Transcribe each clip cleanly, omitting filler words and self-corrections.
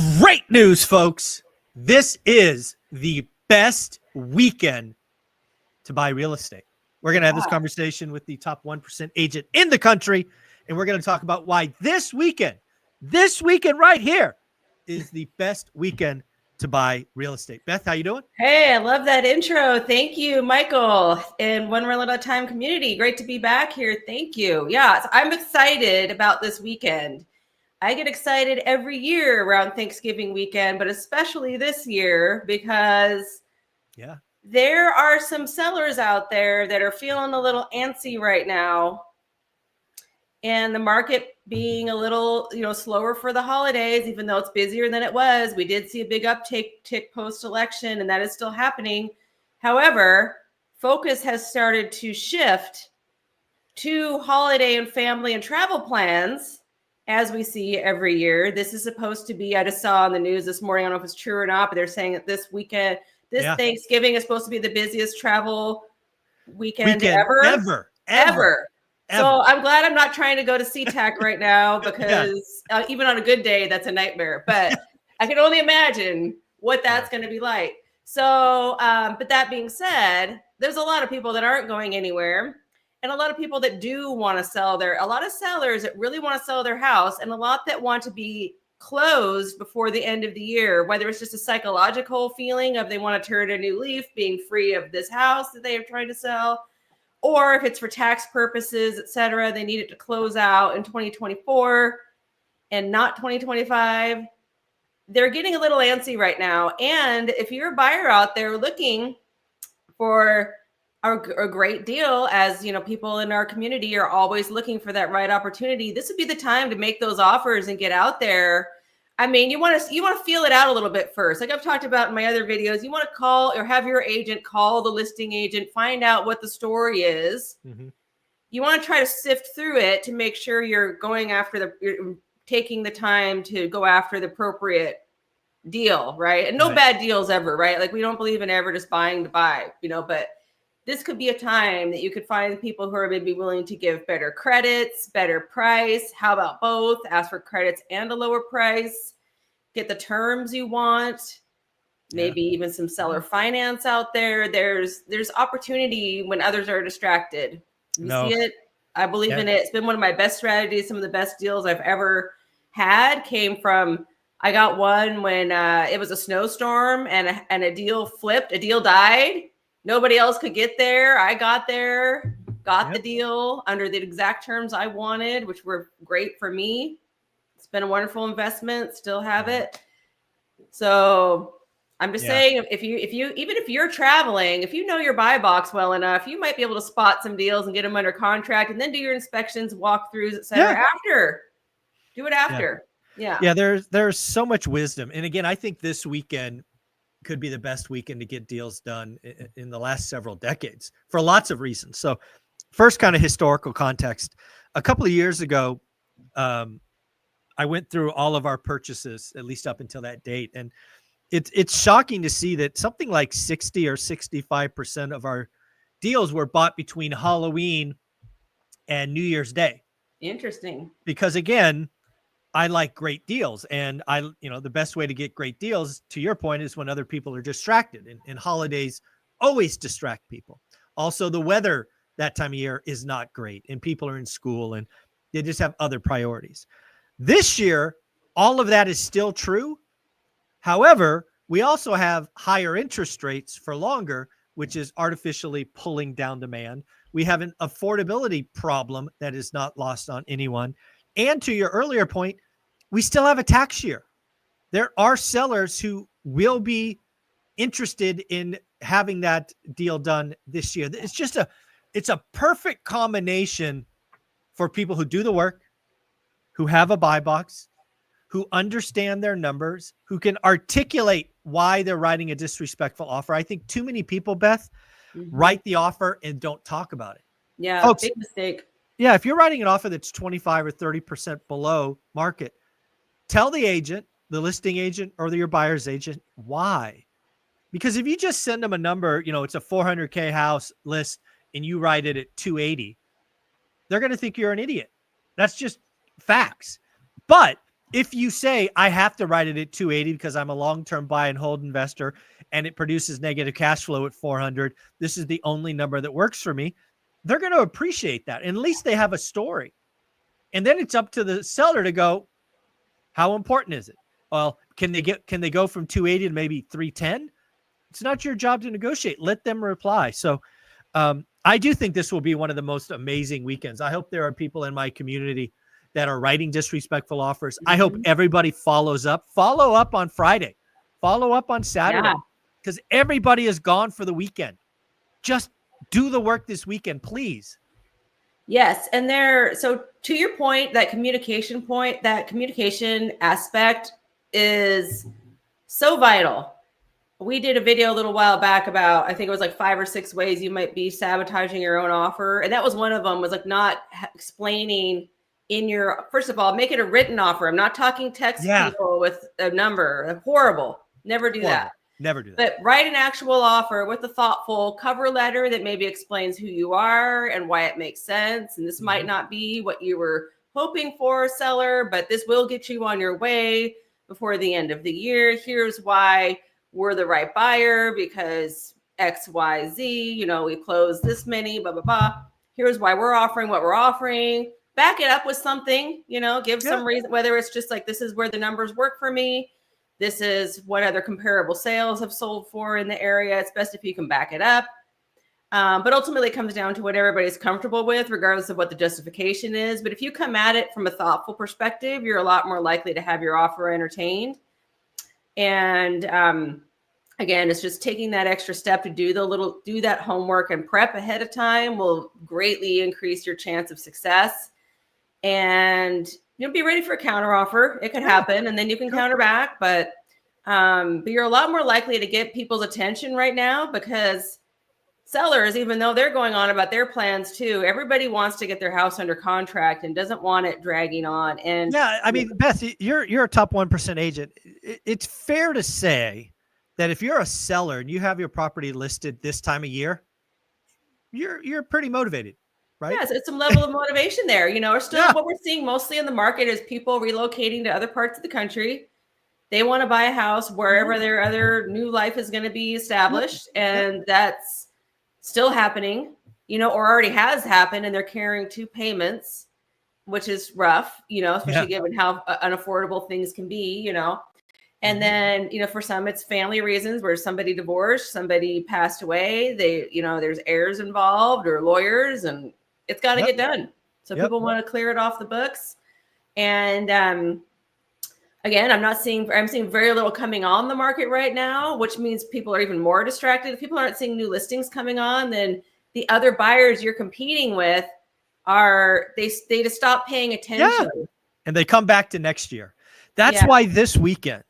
Great news, folks. This is the best weekend to buy real estate. We're going to have this conversation with the top 1% agent in the country, and we're going to talk about why this weekend right here is the best weekend to buy real estate. Beth, how you doing? Hey, I love that intro. Thank you, Michael, and One Real at a Time community. Great to be back here. Thank you. Yeah, so I'm excited about this weekend. I get excited every year around Thanksgiving weekend, but especially this year because there are some sellers out there that are feeling a little antsy right now. And the market being a little, slower for the holidays, even though it's busier than it was. We did see a big uptick post-election, and that is still happening. However, focus has started to shift to holiday and family and travel plans, as we see every year. This is supposed to be, I just saw on the news this morning, I don't know if it's true or not, but they're saying that this weekend, Thanksgiving is supposed to be the busiest travel weekend ever. So I'm glad I'm not trying to go to SeaTac right now because even on a good day, that's a nightmare. But I can only imagine what that's going to be like. So, but that being said, there's a lot of people that aren't going anywhere, and a lot of people that do want to sell a lot of sellers that really want to sell their house, and a lot that want to be closed before the end of the year, whether it's just a psychological feeling of they want to turn a new leaf, being free of this house that they are trying to sell, or if it's for tax purposes, et cetera, they need it to close out in 2024 and not 2025. They're getting a little antsy right now. And if you're a buyer out there looking for a great deal, as people in our community are always looking for that right opportunity, this would be the time to make those offers and get out there. I mean, you want to feel it out a little bit first. Like I've talked about in my other videos, you want to call or have your agent call the listing agent, find out what the story is. Mm-hmm. You want to try to sift through it to make sure you're taking the time to go after the appropriate deal, right? And no bad deals ever, right? Like we don't believe in ever just buying to buy, but this could be a time that you could find people who are maybe willing to give better credits, better price. How about both? Ask for credits and a lower price. Get the terms you want. Maybe even some seller finance out there. There's opportunity when others are distracted. You see it? I believe in it. It's been one of my best strategies. Some of the best deals I've ever had came from, I got one when it was a snowstorm and a deal flipped. A deal died. Nobody else could get there. I got there, got the deal under the exact terms I wanted, which were great for me. It's been a wonderful investment. Still have it. So I'm just saying, if you're traveling, if you know your buy box well enough, you might be able to spot some deals and get them under contract, and then do your inspections, walkthroughs, etc. After. Do it after. Yeah. There's so much wisdom, and again, I think this weekend could be the best weekend to get deals done in the last several decades for lots of reasons. So first, kind of historical context. A couple of years ago, I went through all of our purchases, at least up until that date. And it's shocking to see that something like 60 or 65% of our deals were bought between Halloween and New Year's Day. Interesting. Because again, I like great deals, and the best way to get great deals, to your point, is when other people are distracted, and holidays always distract people. Also, the weather that time of year is not great, and people are in school and they just have other priorities. This year, all of that is still true. However, we also have higher interest rates for longer, which is artificially pulling down demand. We have an affordability problem that is not lost on anyone. And to your earlier point, we still have a tax year. There are sellers who will be interested in having that deal done this year. It's a perfect combination for people who do the work, who have a buy box, who understand their numbers, who can articulate why they're writing a disrespectful offer. I think too many people, Beth, write the offer and don't talk about it. Yeah, folks, big mistake. Yeah, if you're writing an offer that's 25 or 30% below market, tell the agent, the listing agent, or your buyer's agent why. Because if you just send them a number, it's a 400K house list and you write it at 280, they're going to think you're an idiot. That's just facts. But If you say, I have to write it at 280 because I'm a long-term buy and hold investor and it produces negative cash flow at 400, this is the only number that works for me. They're going to appreciate that. And at least they have a story. And then it's up to the seller to go, how important is it? Well, can they go from 280 to maybe 310? It's not your job to negotiate. Let them reply. So I do think this will be one of the most amazing weekends. I hope there are people in my community that are writing disrespectful offers. I hope everybody follows up. Follow up on Friday. Follow up on Saturday. Because everybody is gone for the weekend. Just do the work this weekend, please. Yes. And so to your point, that communication aspect is so vital. We did a video a little while back about, I think it was like 5 or 6 ways you might be sabotaging your own offer. And that was one of them, was like not explaining first of all, make it a written offer. I'm not talking text people with a number. Horrible. Never do that. Never do that. But write an actual offer with a thoughtful cover letter that maybe explains who you are and why it makes sense. And this might not be what you were hoping for, seller, but this will get you on your way before the end of the year. Here's why we're the right buyer, because X, Y, Z, we closed this many, blah, blah, blah. Here's why we're offering what we're offering. Back it up with something, give some reason, whether it's just like, this is where the numbers work for me. This is what other comparable sales have sold for in the area. It's best if you can back it up. But ultimately it comes down to what everybody's comfortable with, regardless of what the justification is. But if you come at it from a thoughtful perspective, you're a lot more likely to have your offer entertained. And again, it's just taking that extra step to do that homework and prep ahead of time will greatly increase your chance of success. And be ready for a counter offer. It could happen, and then you can counter back. But you're a lot more likely to get people's attention right now, because sellers, even though they're going on about their plans too, everybody wants to get their house under contract and doesn't want it dragging on. And yeah, I mean, Beth, you're a top 1% agent. It's fair to say that if you're a seller and you have your property listed this time of year, you're pretty motivated. Right? Yeah, so it's some level of motivation there. What we're seeing mostly in the market is people relocating to other parts of the country. They want to buy a house wherever their other new life is going to be established. And that's still happening, or already has happened. And they're carrying 2 payments, which is rough, especially given how unaffordable things can be, And then, for some, it's family reasons, where somebody divorced, somebody passed away. There's heirs involved or lawyers, and it's got to get done. So people want to clear it off the books. And again, I'm seeing very little coming on the market right now, which means people are even more distracted. If people aren't seeing new listings coming on, then the other buyers you're competing with they just stop paying attention. Yeah. And they come back to next year. That's why this weekend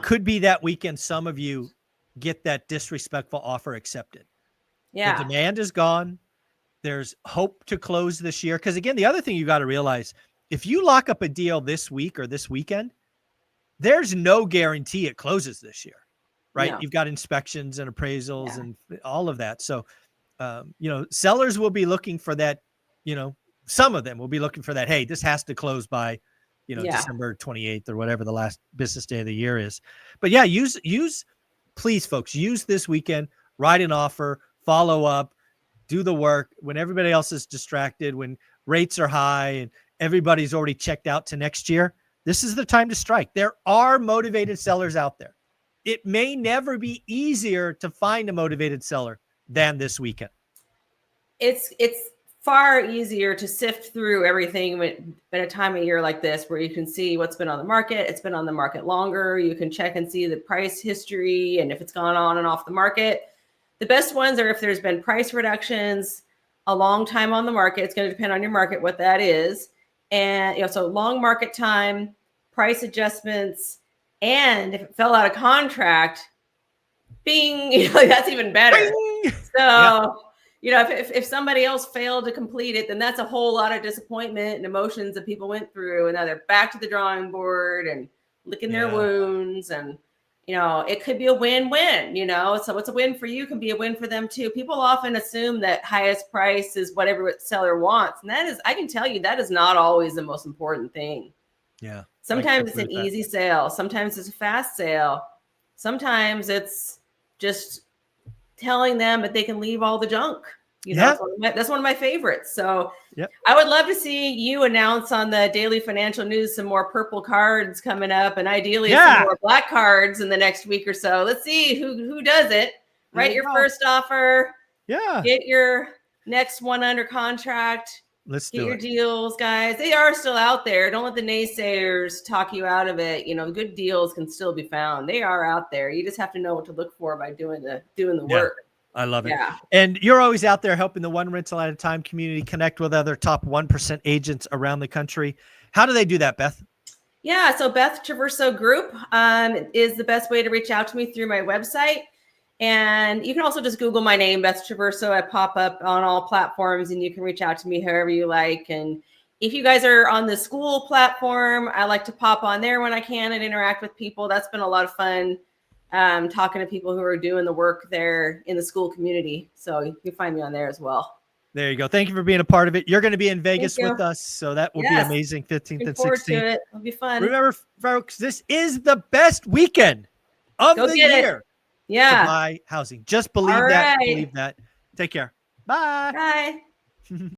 could be that weekend some of you get that disrespectful offer accepted. Yeah. The demand is gone. There's hope to close this year. Because again, the other thing you got to realize, if you lock up a deal this week or this weekend, there's no guarantee it closes this year, right? No. You've got inspections and appraisals and all of that. So, sellers will be looking for that, some of them will be looking for that. Hey, this has to close by, December 28th or whatever the last business day of the year is. But yeah, please folks, use this weekend, write an offer, follow up, do the work when everybody else is distracted, when rates are high and everybody's already checked out to next year. This is the time to strike. There are motivated sellers out there. It may never be easier to find a motivated seller than this weekend. It's far easier to sift through everything at a time of year like this, where you can see what's been on the market. It's been on the market longer. You can check and see the price history and if it's gone on and off the market. The best ones are if there's been price reductions a long time on the market. It's going to depend on your market, what that is. And, so long market time, price adjustments, and if it fell out of contract, bing, that's even better. Bing! So, if somebody else failed to complete it, then that's a whole lot of disappointment and emotions that people went through. And now they're back to the drawing board and licking their wounds. And, it could be a win-win, so what's a win for you can be a win for them too. People often assume that highest price is what every seller wants. And I can tell you that is not always the most important thing. Yeah. Sometimes it's agree an with that. easy sale. Sometimes it's a fast sale. Sometimes it's just telling them that they can leave all the junk. You know, that's one of my favorites. So I would love to see you announce on the Daily Financial News some more purple cards coming up, and ideally some more black cards in the next week or so. Let's see who does it. Write your first offer. Get your next one under contract. Let's get do your it. deals, guys. They are still out there. Don't let the naysayers talk you out of it. You know, good deals can still be found. They are out there. You just have to know what to look for by doing the work. I love it. Yeah. And you're always out there helping the one rental at a time community connect with other top 1% agents around the country. How do they do that, Beth? Yeah. So Beth Traverso Group is the best way to reach out to me through my website. And you can also just Google my name, Beth Traverso. I pop up on all platforms, and you can reach out to me however you like. And if you guys are on the school platform, I like to pop on there when I can and interact with people. That's been a lot of fun, talking to people who are doing the work there in the school community. So you can find me on there as well. There you go. Thank you for being a part of it. You're going to be in Vegas with us, so that will be amazing. 15th and 16th. To it. It'll be fun. Remember, folks, this is the best weekend of the year. To buy housing. Just believe that. Believe that. Take care. Bye. Bye.